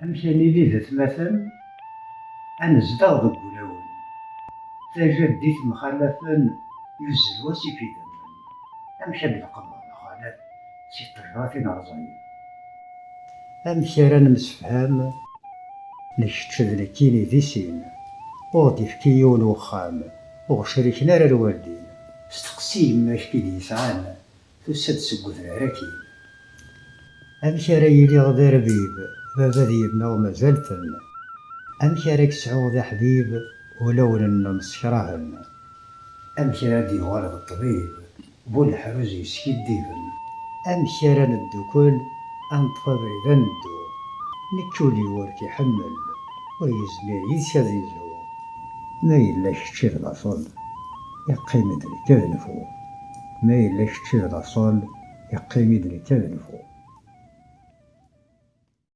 أمشاني لي ذات مثل أنزدغ ذك ولاون تجديت مخلفا يزل وسيفي ذنبا أمشى بالقمر خالات سي طيراتي رزايا أمشي رانا مسفهام نكتشذ كيني ذي سين وغدي في كيون وخام وغشريكنا راه الوالدين استقسي ما كي يسعان تسد سقو ذراكين أمشي راه يلي غدا ربيب بابا ذيبنا ومازال ثنا أمشي راك سعود حبيب ولو لنا مسكراهن أمشي راه دي غالب الطبيب والحروز يسكيديفن أمشي راه ندوكل أنطفى بعيدا ندو نكولي ورك يحمل ويزمير يتشذيزو ما يلاش تشير الأصل يقيم دري كذنفو ما يلاش تشير الأصل يقيم دري كذنفو.